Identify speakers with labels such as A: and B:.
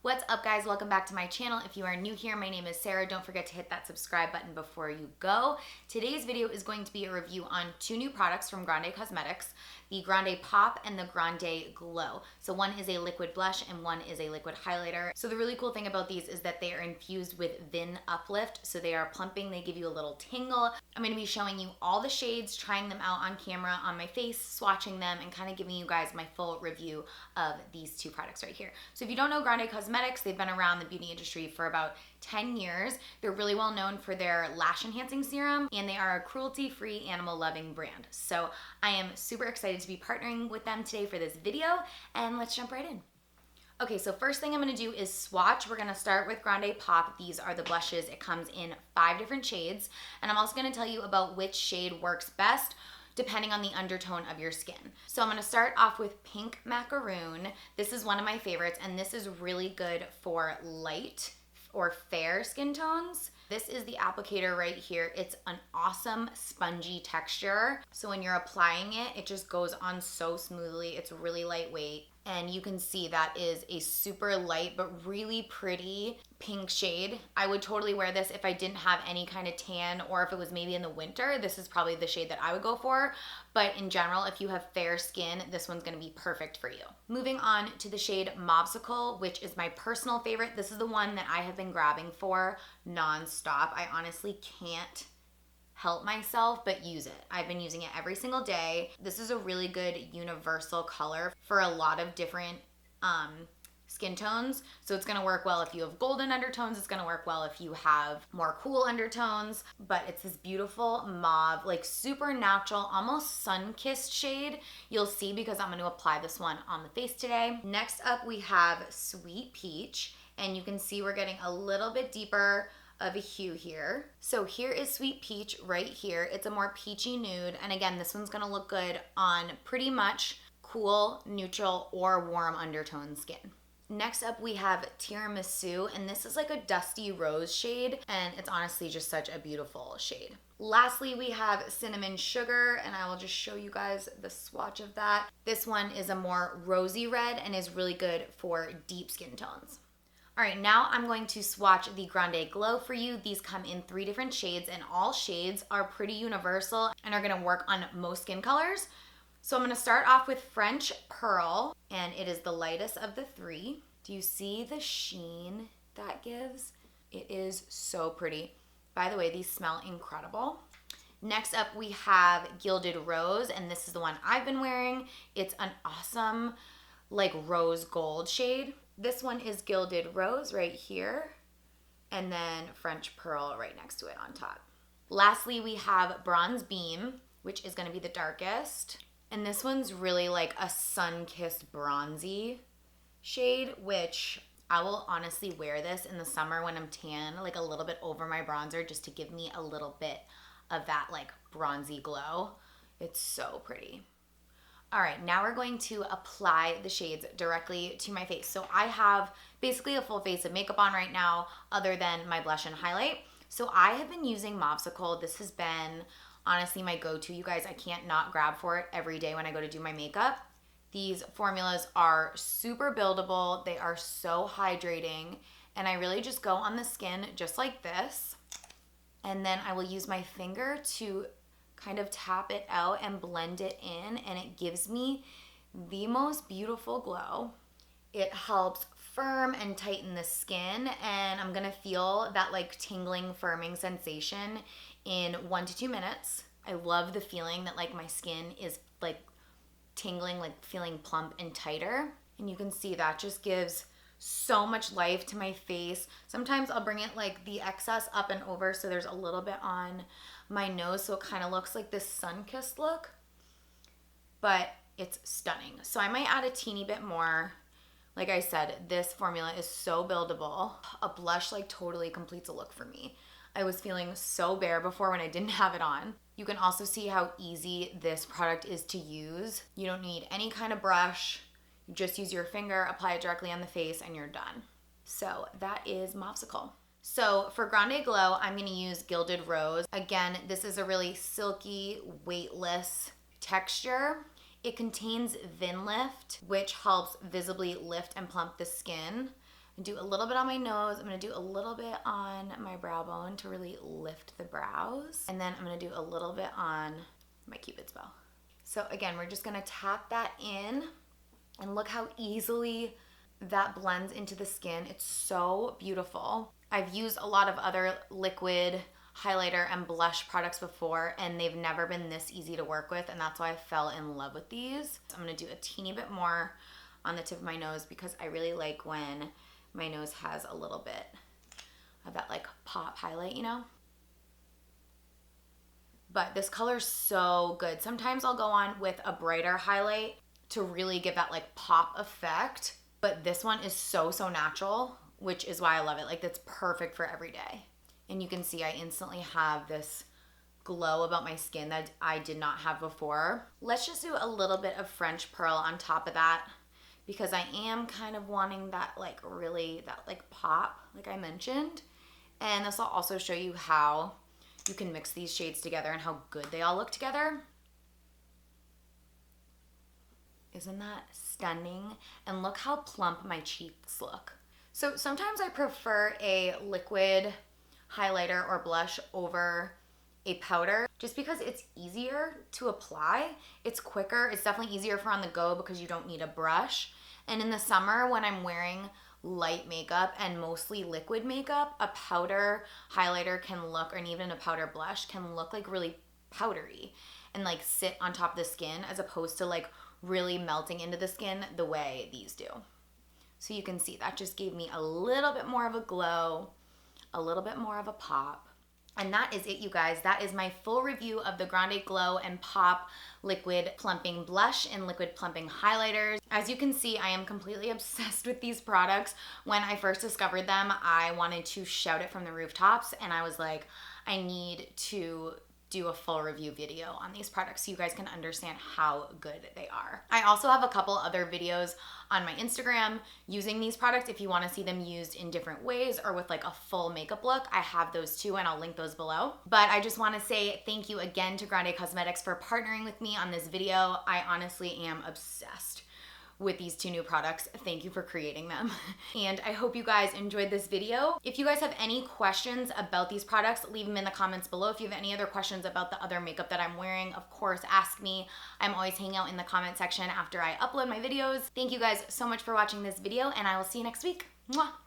A: What's up, guys? Welcome back to my channel. If you are new here, my name is Sarah. Don't forget to hit that subscribe button before you go. Today's video is going to be a review on two new products from Grande Cosmetics, the Grande Pop and the Grande Glow. So one is a liquid blush and one is a liquid highlighter. So the really cool thing about these is that they are infused with VIN Uplift. So they are plumping, they give you a little tingle. I'm gonna be showing you all the shades, trying them out on camera on my face, swatching them, and kind of giving you guys my full review of these two products right here. So if you don't know Grande Cosmetics, they've been around the beauty industry for about 10 years. They're really well known for their lash enhancing serum, and they are a cruelty-free, animal-loving brand. So I am super excited to be partnering with them today for this video, and let's jump right in. Okay, so first thing I'm gonna do is swatch. We're gonna start with Grande Pop. These are the blushes. It comes in 5 different shades, and I'm also gonna tell you about which shade works best depending on the undertone of your skin. So I'm gonna start off with Pink Macaroon. This is one of my favorites, and this is really good for light or fair skin tones. This is the applicator right here. It's an awesome spongy texture. So when you're applying it, it just goes on so smoothly. It's really lightweight. And you can see that is a super light but really pretty pink shade. I would totally wear this if I didn't have any kind of tan, or if it was maybe in the winter. This is probably the shade that I would go for. But in general, if you have fair skin, this one's gonna be perfect for you. Moving on to the shade Mobsicle, which is my personal favorite. This is the one that I have been grabbing for nonstop. I honestly can't help myself but use it. I've been using it every single day. This is a really good universal color for a lot of different skin tones. So it's gonna work well if you have golden undertones. It's gonna work well if you have more cool undertones. But it's this beautiful mauve, like super natural, almost sun-kissed shade. You'll see because I'm gonna apply this one on the face today. Next up, we have Sweet Peach. And you can see we're getting a little bit deeper of a hue here. So here is Sweet Peach right here. It's a more peachy nude. And again, this one's gonna look good on pretty much cool, neutral, or warm undertone skin. Next up, we have Tiramisu, and this is like a dusty rose shade, and it's honestly just such a beautiful shade. Lastly, we have Cinnamon Sugar, and I will just show you guys the swatch of that. This one is a more rosy red and is really good for deep skin tones. All right, now I'm going to swatch the Grande Glow for you. These come in 3 different shades, and all shades are pretty universal and are gonna work on most skin colors. So I'm gonna start off with French Pearl, and it is the lightest of the 3. Do you see the sheen that gives? It is so pretty. By the way, these smell incredible. Next up, we have Gilded Rose, and this is the one I've been wearing. It's an awesome, like rose gold shade. This one is Gilded Rose right here, and then French Pearl right next to it on top. Lastly, we have Bronze Beam, which is gonna be the darkest. And this one's really like a sun-kissed bronzy shade, which I will honestly wear this in the summer when I'm tan, like a little bit over my bronzer, just to give me a little bit of that like bronzy glow. It's so pretty. All right, now we're going to apply the shades directly to my face. So I have basically a full face of makeup on right now other than my blush and highlight. So I have been using Mobsicle. This has been honestly my go-to. You guys, I can't not grab for it every day when I go to do my makeup. These formulas are super buildable. They are so hydrating. And I really just go on the skin just like this. And then I will use my finger to kind of tap it out and blend it in, and it gives me the most beautiful glow. It helps firm and tighten the skin, and I'm gonna feel that like tingling, firming sensation in 1 to 2 minutes. I love the feeling that like my skin is like tingling, like feeling plump and tighter. And you can see that just gives so much life to my face. Sometimes I'll bring it like the excess up and over so there's a little bit on my nose, so it kind of looks like this sun-kissed look, but it's stunning. So I might add a teeny bit more. Like I said, this formula is so buildable. A blush like totally completes a look for me. I was feeling so bare before when I didn't have it on. You can also see how easy this product is to use. You don't need any kind of brush. You just use your finger, apply it directly on the face, and you're done. So that is Mobsicle. So for Grande Glow, I'm gonna use Gilded Rose. Again, this is a really silky, weightless texture. It contains VIN Lift, which helps visibly lift and plump the skin. I'm gonna do a little bit on my nose. I'm gonna do a little bit on my brow bone to really lift the brows. And then I'm gonna do a little bit on my Cupid's bow. So again, we're just gonna tap that in, and look how easily that blends into the skin. It's so beautiful. I've used a lot of other liquid highlighter and blush products before, and they've never been this easy to work with, and that's why I fell in love with these. So I'm gonna do a teeny bit more on the tip of my nose because I really like when my nose has a little bit of that like pop highlight, you know? But this color's so good. Sometimes I'll go on with a brighter highlight to really give that like pop effect, but this one is so natural, which is why I love it. Like, that's perfect for every day. And you can see I instantly have this glow about my skin that I did not have before. Let's just do a little bit of French pearl on top of that because I am kind of wanting that like really, that like pop, like I mentioned. And this will also show you how you can mix these shades together and how good they all look together. Isn't that stunning? And look how plump my cheeks look. So sometimes I prefer a liquid highlighter or blush over a powder just because it's easier to apply. It's quicker. It's definitely easier for on the go because you don't need a brush. And in the summer when I'm wearing light makeup and mostly liquid makeup, a powder highlighter can look, or even a powder blush can look like really powdery and like sit on top of the skin as opposed to like really melting into the skin the way these do. So you can see that just gave me a little bit more of a glow, a little bit more of a pop. And that is it, you guys. That is my full review of the Grande Glow and Pop Liquid Plumping Blush and Liquid Plumping Highlighters. As you can see, I am completely obsessed with these products. When I first discovered them, I wanted to shout it from the rooftops, and I was like, I need to do a full review video on these products so you guys can understand how good they are. I also have a couple other videos on my Instagram using these products. If you want to see them used in different ways or with like a full makeup look, I have those too, and I'll link those below. But I just want to say thank you again to Grande Cosmetics for partnering with me on this video. I honestly am obsessed with these two new products. Thank you for creating them. And I hope you guys enjoyed this video. If you guys have any questions about these products, leave them in the comments below. If you have any other questions about the other makeup that I'm wearing, of course, ask me. I'm always hanging out in the comment section after I upload my videos. Thank you guys so much for watching this video, and I will see you next week. Mwah!